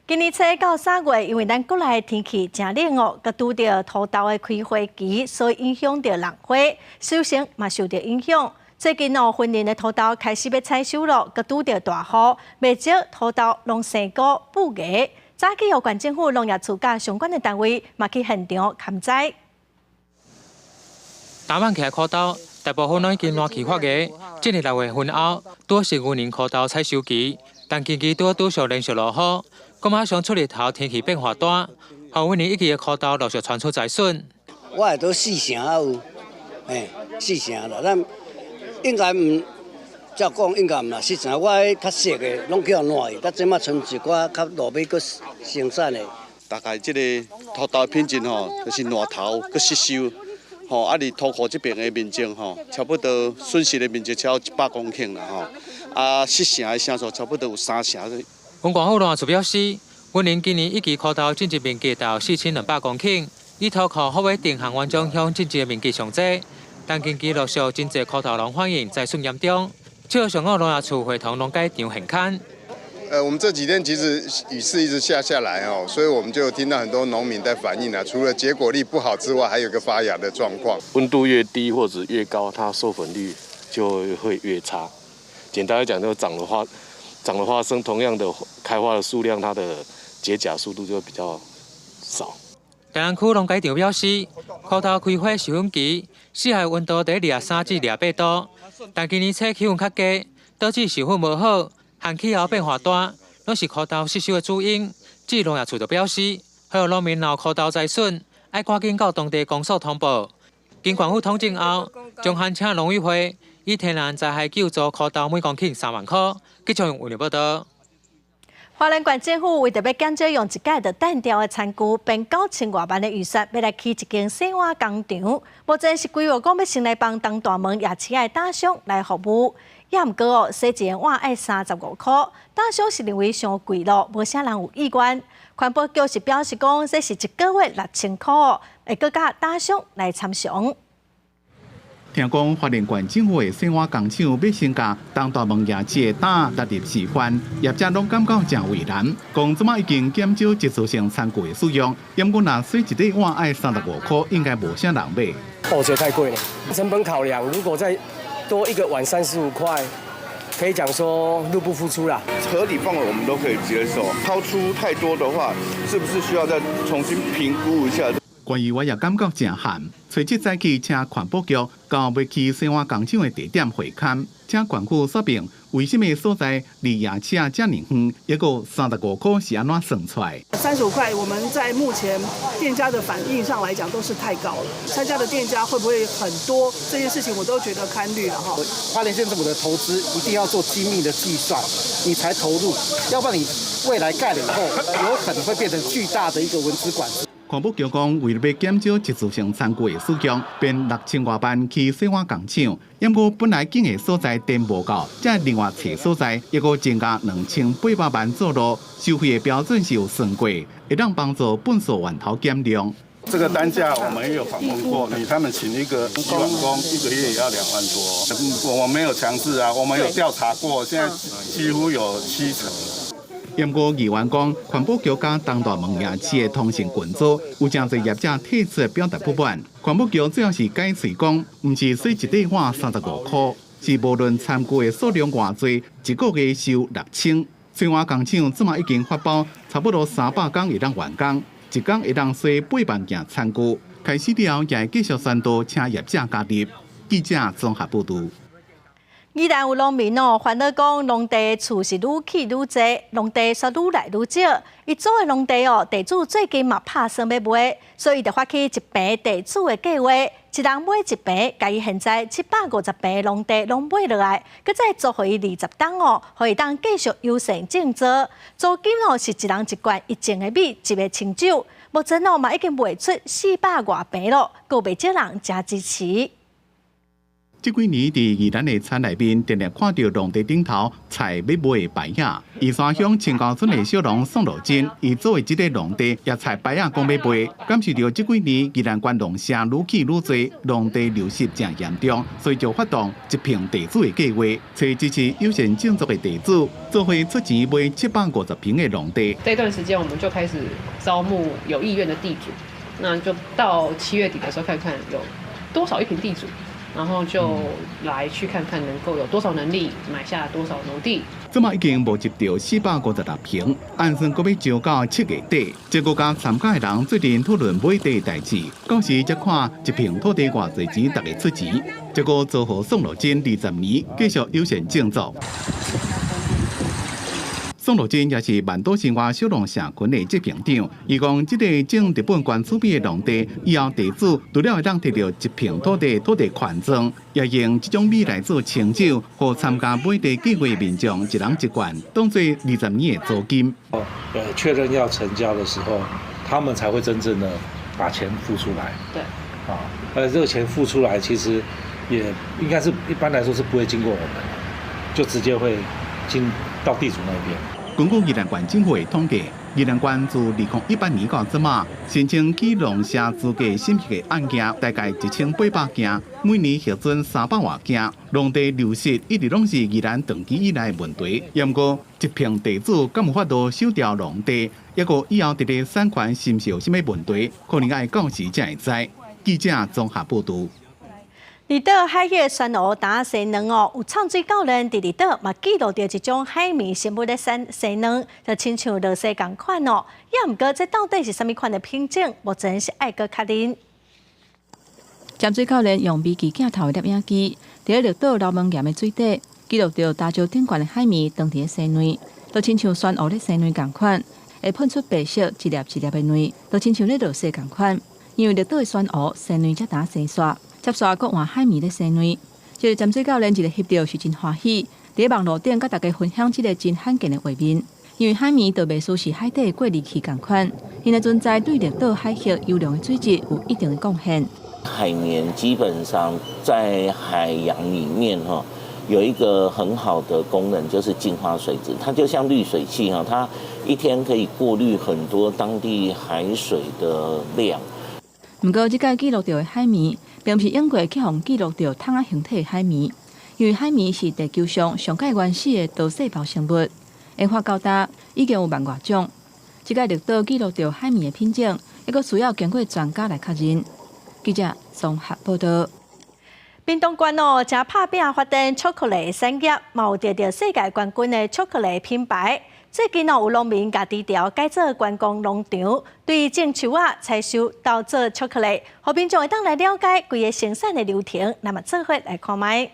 今年初到3月，因为咱国内天气真冷佮拄着土豆的开花期，所以影响着浪花，收成嘛受到影响。最近婚龄的土豆开始要采收了，佮拄着大雨，袂少土豆拢生菇不芽。早起有县政府农业处甲相关的单位嘛去现场勘采。打满起来土豆。大部分拢已经烂去发芽，今年6月份后，拄是牛年土豆采收期，但近期拄上连续落雨，搁马上出日头，天气变化大，后年一期的土豆陆续传出灾损。我会到4成有，4成了，咱应该照讲应该唔啦，实际上我迄较熟的拢叫烂去，甲即马剩一寡较落尾佫生产的。大概即个土豆的品质吼，就是烂头佫失收，吼，啊，伫土库这边的面积吼，差不多损失的面积超100公顷啦吼，啊，失成的成数差不多有3成。温管府农处表示，本年今年一期苦豆种植面积达4200公顷，以土库好为定航湾中乡种植的面积上济，但近期陆续真侪苦豆农反映灾损严重，就上澳农业处会同农改场现勘。我们这几天其实雨势一直下来哦，所以我们就听到很多农民在反映啊，除了结果力不好之外，还有个发芽的状况。温度越低或者越高，它授粉率就会越差。简单来讲，就长了花生，同样的开花的数量，它的结荚速度就比较少。大安区农改场表示，苦豆开花授粉期适合温度在23至28度，但今年测气温较低，导致授粉无好。和气候变化大，拢是苦豆失收的主因。至农业处就表示，许农民闹苦豆灾损，要赶紧到当地公所通报。经管府统计后，将函请农委会以天然灾害救助苦豆每公顷3万块。记者为你报道。花莲县政府为特别减少用一届的单调的残具，并9000多万的预算，要来起一间洗碗工厂。目前是规划讲要先来帮东大门夜市的打商来服务。也毋过哦，洗一个碗要35块，打商是认为伤贵咯，无啥人有意愿。环保局是表示讲，这是一个月6000块，会搁甲打商来参详。听讲，花莲县政府的洗碗工厂要先甲东大门夜市的打纳入示范，业者拢感觉真为难。讲即马已经减少一次性餐具的使用，因过若洗一个碗要35块，应该无啥人买。我觉得太贵了，成本考量，如果再多一个碗35块，可以讲说入不敷出啦。合理范围我们都可以接受，超出太多的话，是不是需要再重新评估一下？关于我也感觉真寒，找即早起请环保局到要去洗碗工厂的地点会勘，请县府说明为什么所在离夜市这么远，也个35块是安怎算出来？35块，我们在目前店家的反应上来讲都是太高了。参加的店家会不会很多？这件事情我都觉得堪虑了哈。花莲县政府的投资一定要做精密的计算，你才投入，要不然你未来盖了以后，有可能会变成巨大的一个蚊子馆。环保局讲，为了要减少一次性餐具的使用，便6000多万去洗碗工厂。因过本来建的所在电无够，再另外找所在，又个增加2800万做路，收费的标准是有算过，会当帮助本所源头减量。这个单价我们也有访问过，他们请一个洗碗工1个月也要2万多。我们没有强制啊，我们有调查过，现在几乎有70%。因过议员讲，环保局甲东大门夜市的通行群组有真侪业者提出表达不满。环保局主要是解释讲，毋是洗一个碗35块，是无论参具的数量偌济，一个月收6000。洗碗工厂即马已经发包，差不多300工会当完工，一工会当洗8万件餐具。开始了也会继续宣导，请业者加入。记者综合报道。依然有农民烦恼讲，农地厝是愈起愈济，农地却愈来愈少。伊租的农地地主最近嘛拍算要卖，所以就发起一坪地主的计划，一人买一坪，甲伊现在750坪农地拢买落来，佮再租互伊20档可以当继续优先种植。租金是一人一罐1斤的米，一个清酒。目前嘛已经卖出400多坪咯，够袂少人加支持。这几年伫宜兰的田内面，常常看到农地顶头菜要卖的牌仔。宜山乡青高村的小农宋路珍，伊做的这个农地野菜牌仔讲要卖，感受到这几年宜兰县农舍愈起愈多，农地流失正严重，所以就发动一片地主的计划，找支持优先种植的地主，做伙出钱买750坪的农地。这段时间我们就开始招募有意愿的地主，那就到7月底的时候看看有多少一坪地主。然后就来去看看能够有多少能力买下多少农地。这马已经募集到456坪，按算阁要招到7月底。这国家参加的人最近讨论买地的代志，到时则看一坪土地偌侪钱，大家出钱。结果做好宋路珍20年，继续优先种植。宋路真也是万岛生活小农社群的执行长，伊讲，这个种日本原储备的农地，以后地主除了会当摕到一片土地权证，也用这种米来做清酒，和参加买地计划的民众一人一罐，当做20年的租金。确认要成交的时候，他们才会真正的把钱付出来。对。这个钱付出来，其实也应该是一般来说是不会经过我们，就直接会进到地主那边。根据宜兰县政府的统计，宜兰县自2018年到即马，申请去农舍资格审批的案件大概1800件，每年核准300多件。农地流失一直拢是宜兰长期以来的问题。不过，一片地主敢有法度收掉农地，抑个以后伫个产权是毋是有啥物问题，可能要到时才会知。记者综合报道。离岛海域酸蚵打生卵哦，有创水教练伫离岛嘛记录到一种海绵生物的生卵，就亲像垃圾共款哦。也毋过，这到底是啥物款的品种，目前是爱搁确认。潜水教练用微距镜头的摄影机，伫咧绿岛老门岩的水底记录到大礁顶悬的海绵长伫咧生卵，就亲像酸蚵咧生卵共款，会喷出白色一粒一粒的卵，就亲像咧垃圾共款。因为绿岛的酸蚵生卵才打生煞。接续国外海绵的生卵，这个潜水教练一个翕到是真欢喜，伫网络顶甲大家分享这个真罕见的画面。因为海绵就袂输是海底的过滤器共款，因的存在对绿岛海域优良的水质有一定的贡献。海绵基本上在海洋里面有一个很好的功能，就是净化水质，它就像滤水器它一天可以过滤很多当地海水的量。不过，这届记录到的海绵，并不是用过去互记录到桶仔形体的海绵，因为海绵是地球上上界原始的多细胞生物，研发到达已经有10000多种。这届绿岛记录到海绵的品种，还阁需要经过专家来确认。记者综合报道。屏东县正拍拼发展巧克力产业，嘛有得到世界冠军的巧克力品牌。最近有农民甲低调改做观光农场，对种树仔、采收到做巧克力，互民众会当来了解规个生产的流程。那么做伙来看卖。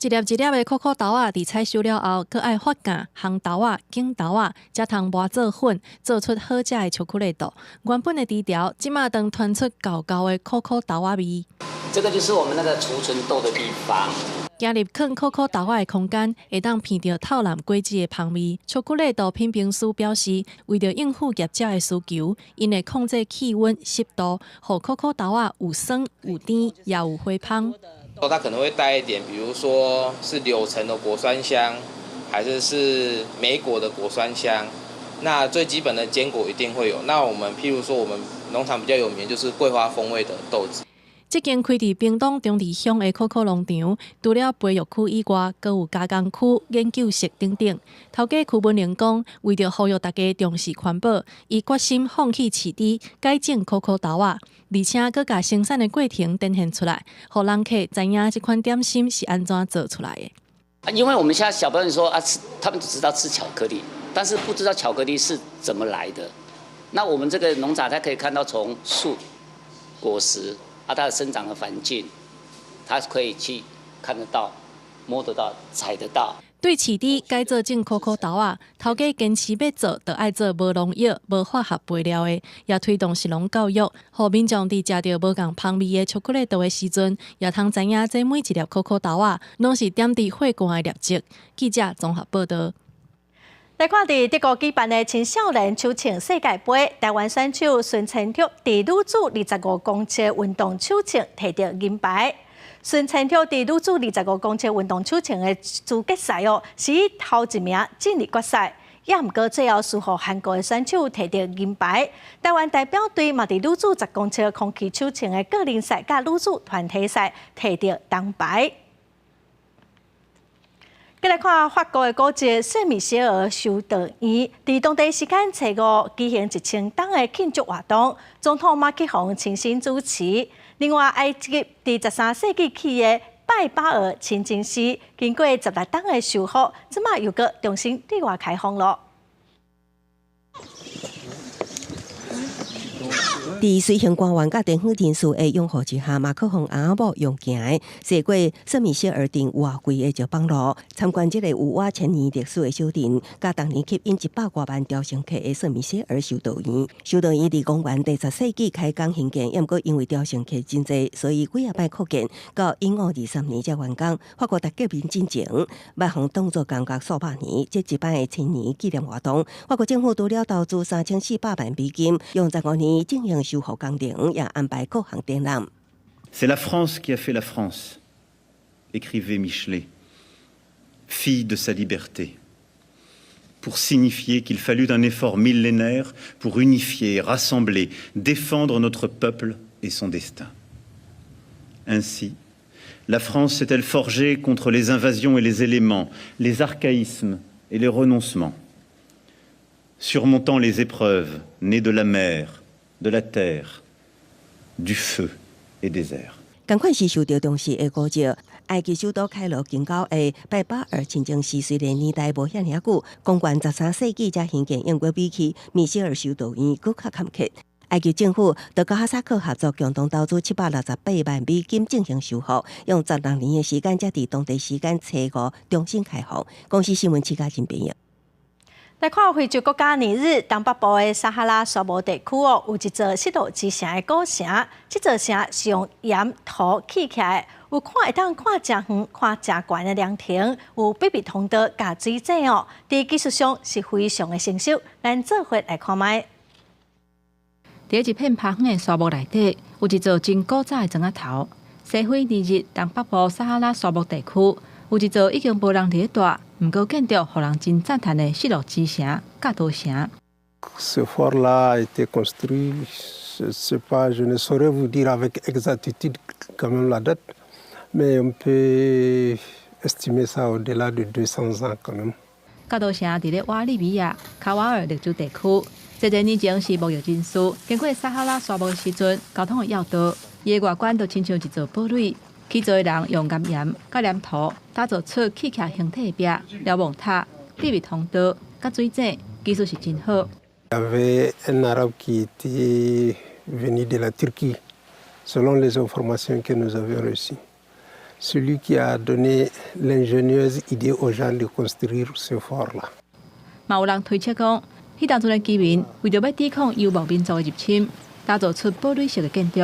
一粒一粒的可可豆仔，伫采收了后，佮爱发芽、烘豆仔、茎豆仔，才通磨做粉，做出好食的巧克力豆。原本的低调，即马当传出厚厚的可可豆仔味。这个就是我们那个储存豆的地方。行入放可可豆仔的空间，会当闻到透蓝果汁的香味。巧克力豆品评师表示，为了应付业者的需求，因会控制气温、湿度，让可可豆仔有酸、有甜，也有花香。它可能会带一点，比如说是柳橙的果酸香，还是莓果的果酸香。那最基本的坚果一定会有。那我们譬如说，我们农场比较有名就是桂花风味的豆子。这间开伫屏东中坜乡的可可农场，除了培育区以外，阁有加工区、研究室等等。头家区文玲讲，为着呼吁大家重视环保，伊决心放弃饲猪，改种可可豆仔，而且阁把生产的过程展现出来，让人客知影这款点心是安怎做出来的。因为我们现在小朋友说他们只知道吃巧克力，但是不知道巧克力是怎么来的。那我们这个农场，它可以看到从树、果实。它的生长的环境，它可以去看得到、摸得到、采得到。对饲猪改做种可可豆仔，头家坚持要做，就爱做无农药、无化学肥料的，也推动食农教育，让民众伫食到无共香味的巧克力豆的时阵，也通知影这每一粒可可豆仔拢是点伫火罐的粒质。记者综合报道。来看伫德国举办的青少年手枪世界杯，台湾选手孙千竹伫女子25公尺运动手枪摕到银牌。孙千竹伫女子25公尺运动手枪的资格赛是以头一名进入决赛，也毋过最后输予韩国的选手摕到银牌。台湾代表队嘛伫女子10公尺空气手枪的个人赛甲女子团体赛摕到铜牌。再来看法国的国节圣米歇尔修道院，伫当地时间初五举行1000档的庆祝活动，总统马克宏亲身主持。另外，埃及伫13世纪起的拜巴尔清真寺，经过16档的修复，即马又搁重新对外开放了。伫随行官员甲政府人士的拥护之下，马克宏阿某用行的驶过圣米歇尔镇瓦贵的石板路，参观这个有我千年历史的小镇，甲当年吸引100多万朝圣客的圣米歇尔修道院。修道院伫公元第10世纪开工兴建，毋过因为朝圣客真济，所以几啊摆扩建，到1523年才完工。法国大革命进前，马航当作感觉数百年，这一摆的1000年纪念活动，法国政府除了投资3400万美金，用15年进行修复工程，也安排各项展览。C'est la France qui a fait la France, écrivait Michelet, fille de sa liberté, pour signifier qu'il fallut un effort millénaire pour unifier, rassembler, défendre notre peuple et son destin. Ainsi, la France s'est-elle forgée contre les invasions et les éléments, les archaïsmes et les renoncements, surmontant les épreuves nées de la mer, de la terre, du feu et des airs. 同款是受到重视的古迹，埃及首都开罗近郊的拜巴尔清真寺虽然年代无遐尔久，公元13世纪才兴建，英国比起米歇尔修道院更较坎坷。埃及政府和哈萨克合作，共同投资768万美金进行修复，用16年的时间，才伫当地时间初5重新开放。公司新闻七家真朋友。来看非洲国家尼日东北部的撒哈拉沙漠地区有一座赤道之城的古城，这座城是用岩土砌起来，有会当看真远、看真悬的凉亭，有秘密通道、加水井哦，在技术上是非常的成熟。咱做伙来看卖。伫一片趴远的沙漠内底，有一座真古早的庄仔头。西非尼日东北部撒哈拉沙漠地区有一座已经无人伫住，毋过建筑互人真赞叹的失落之城——加多城。Ce fort-là a été construit, je ne sais pas, je ne saurais vous dire avec exactitude quand même la date, mais on peut estimer ça au-delà de 200 ans quand même. 加多城伫咧瓦利比亚卡瓦尔绿洲地区。这个年前是牧羊人士经过撒哈拉沙漠的时阵，交通的要道，伊的外观就亲像一座堡垒。起造的人用岩岩、甲黏土打造出砌起形体的壁、瞭望塔、秘密通道、甲水井，技术是真好。Il y avait un arabe qui était venu de la Turquie, selon les informations que nous avions reçues. Celui qui a donné l'ingénieuse idée aux gens de construire ce fort-là. 嘛有人推测讲。迄当阵的居民为着要抵抗游牧民族的入侵，打造出堡垒式的建筑。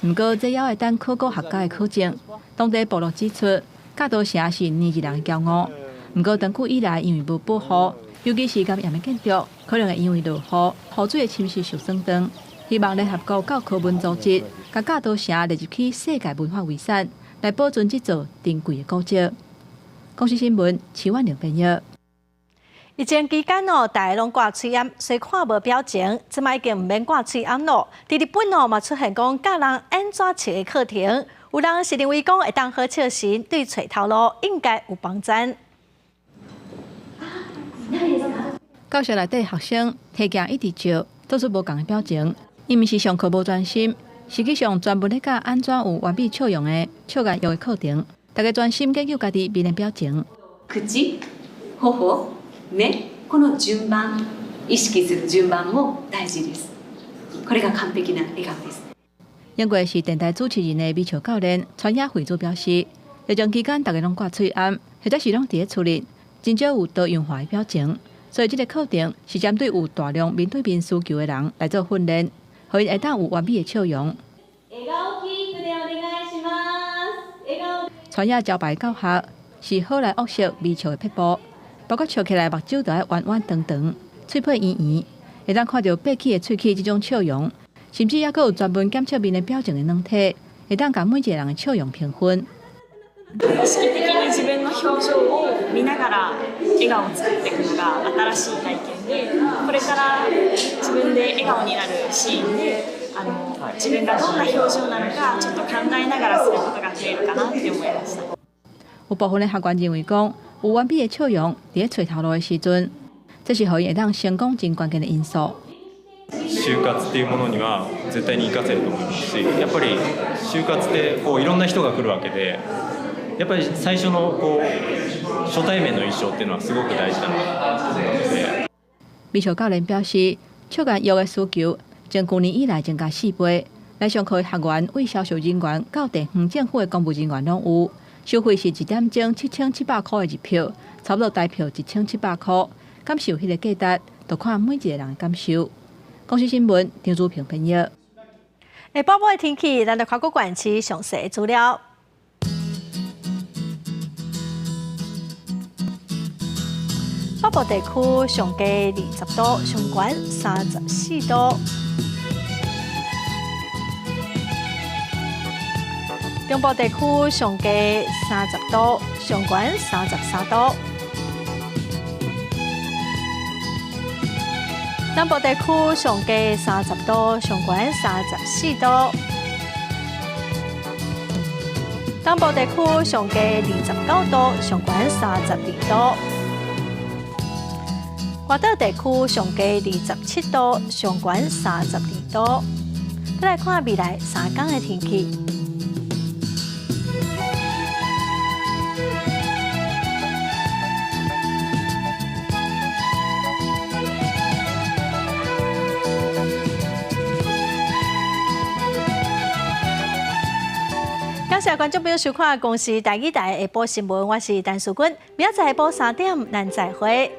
毋过，这也会当考古学家的考证。当地部落指出，加多城是尼日人的骄傲。毋过，长久以来因为无保护，尤其是岩岩的建筑，可能会因为落雨、雨水的侵蚀受损等。希望联合国教科文组织，甲加多城列入去世界文化遗产，来保存这座珍贵的古迹。公司新闻，齐万玲编译。疫情期间哦，大家拢挂嘴烟，虽看无表情，即摆已经毋免挂嘴烟咯。伫日本哦，嘛出现讲教人安怎笑的课程，有人是认为讲会当好笑时，对找头路应该有帮助。教室内底学生提镜一直笑，做出无共的表情，因为是上课无专心，实际上专门咧教安怎有完美笑容的笑颜用的课程，大家专心研究家己面的表情。口、頬、目、この順番、意識する順番も大事です。これが完璧な笑顔です。英国是电台主持人的美术教练川野惠子表示，疫情期间大家拢挂嘴烟，或者是拢伫咧厝里，真少有多样化的表情。所以，这个课程是针对有大量面对面需求的人来做训练，互因会当有完美的笑容。川野招牌教学是好来学习微笑的撇步。包括笑起来目睭就要弯弯长长，嘴皮圆圆，会当看到闭起的喙齿这种笑容，甚至还有专門檢測面的表情的軟體，會當甲每一個人的笑容評分。意識的に自分の表情を見ながら笑顔を作っていくのが新しい体験で、これから自分で笑顔になるシーンで自分がどんな表情なのかちょっと考えながらすることが増えるかなって思いました。有部分的學員認為講，有完美的笑容，伫咧找頭路的時陣，這是互伊會當成功真關鍵的因素。就活っていうものには絶対に活かせると思いますし、やっぱり就活ってこういろんな人が来るわけで、やっぱり最初のこう初対面の印象っていうのはすごく大事だなと思って。美術教練表示，笑顏有嘅需求，从去年以来增加4倍。来上课的学员、为销售人员到地方政府的公务人员拢有，收费是1点钟7700块的一票，差不多台票1700块。感受迄个价值，就看每一个人的感受。公司新闻张祖平编译。下晡尾的天气，咱来看各县市详细的资料。北部地区上低20度，上悬34度。中部地区上低30度，上悬33度。南部地区上低30度，上悬34度。东部地区上低29度，上悬32度。外岛地区上低27度，上悬32度。再来看未来3天的天气。感谢观众朋友收看公视台语台下晡新闻，我是陈淑君，明仔载下晡3点，咱再会。